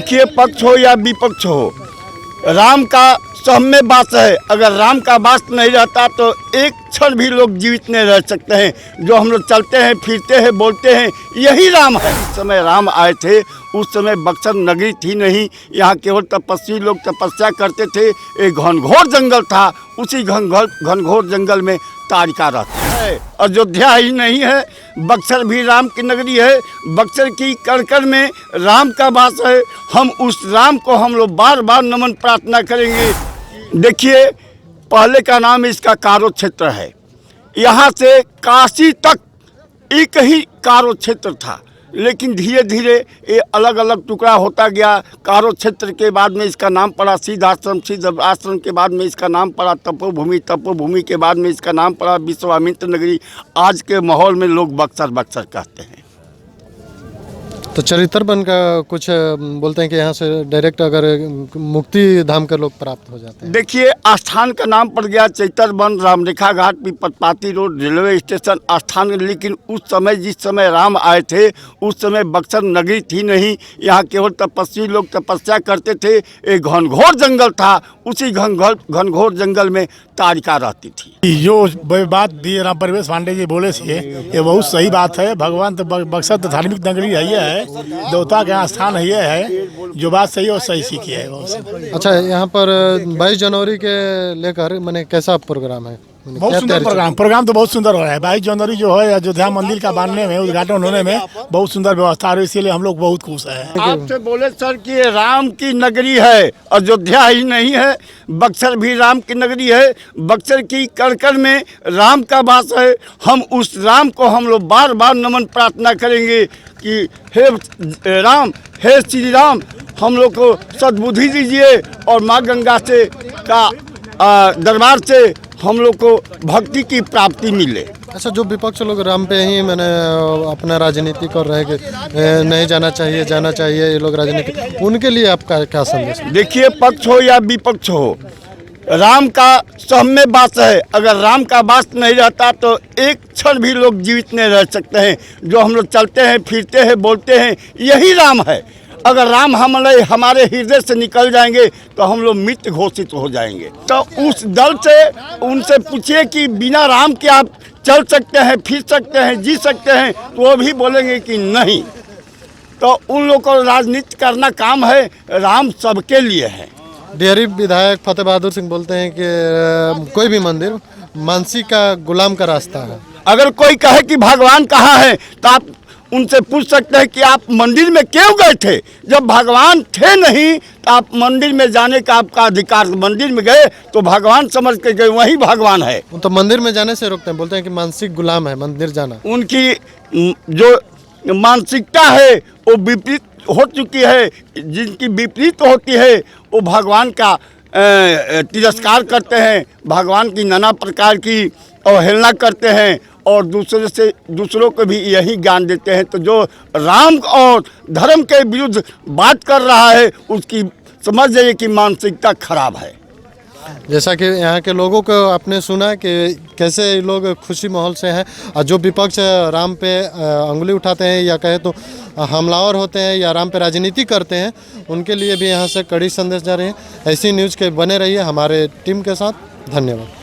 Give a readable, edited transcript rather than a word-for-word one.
देखिए, पक्ष हो या विपक्ष हो, राम का सब में वास है। अगर राम का वास नहीं रहता तो एक क्षण भी लोग जीवित नहीं रह सकते हैं। जो हम लोग चलते हैं, फिरते हैं, बोलते हैं, यही राम है। उस समय राम आए थे, उस समय बक्सर नगरी थी नहीं। यहाँ केवल तपस्वी लोग तपस्या करते थे। एक घनघोर जंगल था, उसी घनघोर जंगल में तारिका रहती है। अयोध्या ही नहीं है, बक्सर भी राम की नगरी है। बक्सर की कण में राम का वास है। हम उस राम को हम लोग बार बार नमन प्रार्थना करेंगे। देखिए, पहले का नाम इसका कारो क्षेत्र है। यहाँ से काशी तक एक ही कारो क्षेत्र था, लेकिन धीरे धीरे ये अलग अलग टुकड़ा होता गया। कारो क्षेत्र के बाद में इसका नाम पड़ा सिद्ध आश्रम, सिद्ध आश्रम के बाद में इसका नाम पड़ा तपोभूमि, तपोभूमि के बाद में इसका नाम पड़ा विश्वामित्र नगरी। आज के माहौल में लोग बक्सर बक्सर कहते हैं। तो चरित्र बन का कुछ बोलते हैं कि यहाँ से डायरेक्ट अगर मुक्ति धाम के लोग प्राप्त हो जाते हैं। देखिए, स्थान का नाम पड़ गया चैतर वन, रामरेखा घाट, पीपतपाती रोड, रेलवे स्टेशन स्थान। लेकिन उस समय जिस समय राम आए थे, उस समय बक्सर नगरी थी नहीं। यहाँ केवल तपस्वी लोग तपस्या करते थे। एक घनघोर जंगल था, उसी घनघोर जंगल में तारिका रहती थी। जो बात दी राम परवेश पांडे जी बोले थे, ये बहुत सही बात है। भगवान तो बक्सर तो धार्मिक नगरी है, देवता का स्थान है। जो बात सही और सही सीखी है। अच्छा, यहाँ पर 22 जनवरी के लेकर मैंने कैसा प्रोग्राम है? बहुत सुंदर प्रोग्राम तो बहुत सुंदर हो रहा है। 22 जनवरी जो है अयोध्या मंदिर का बनने में, उद्घाटन होने में बहुत सुंदर व्यवस्था है। इसीलिए हम लोग बहुत खुश हैं। आपसे बोले सर कि ये राम की नगरी है, अयोध्या ही नहीं है, बक्सर भी राम की नगरी है। बक्सर की कण में राम का वास है। हम उस राम को हम लोग बार बार नमन प्रार्थना करेंगे कि हे राम, हे श्री राम, हम लोग को सद्बुद्धि दीजिए और माँ गंगा से का दरबार से हम लोग को भक्ति की प्राप्ति मिले। अच्छा, जो विपक्ष लोग राम पे ही मैंने अपना राजनीति कर रहे हैं कि नहीं जाना चाहिए ये लोग राजनीति, उनके लिए आपका क्या संदेश है? देखिए, पक्ष हो या विपक्ष हो, राम का सब में वास है। अगर राम का वास नहीं रहता तो एक क्षण भी लोग जीवित नहीं रह सकते हैं। जो हम लोग चलते हैं, फिरते हैं, बोलते हैं, यही राम है। अगर राम हमारे हृदय से निकल जाएंगे तो हम लोग मृत घोषित हो जाएंगे। तो उस दल से उनसे पूछिए कि बिना राम के आप चल सकते हैं, फिर सकते हैं, जी सकते हैं, तो वो भी बोलेंगे कि नहीं। तो उन लोगों को राजनीति करना काम है, राम सबके लिए है। डेहरी विधायक फतेह बहादुर सिंह बोलते हैं कि कोई भी मंदिर मानसी का गुलाम का रास्ता है। अगर कोई कहे कि भगवान कहाँ है तो आप उनसे पूछ सकते हैं कि आप मंदिर में क्यों गए थे? जब भगवान थे नहीं तो आप मंदिर में जाने का आपका अधिकार। मंदिर में गए तो भगवान समझ के गए, वही भगवान है। तो मंदिर में जाने से रोकते हैं, बोलते हैं कि मानसिक गुलाम है मंदिर जाना। उनकी जो मानसिकता है वो विपरीत हो चुकी है। जिनकी विपरीत होती है वो भगवान का तिरस्कार करते हैं, भगवान की नाना प्रकार की अवहेलना करते हैं और दूसरों को भी यही ज्ञान देते हैं। तो जो राम और धर्म के विरुद्ध बात कर रहा है, उसकी समझ जाइए कि मानसिकता खराब है। जैसा कि यहाँ के लोगों को आपने सुना कि कैसे लोग खुशी माहौल से हैं, और जो विपक्ष राम पे अंगुली उठाते हैं या कहे तो हमलावर होते हैं या राम पे राजनीति करते हैं, उनके लिए भी यहाँ से कड़ी संदेश जा रहे हैं। ऐसी न्यूज़ के बने रहिए हमारे टीम के साथ। धन्यवाद।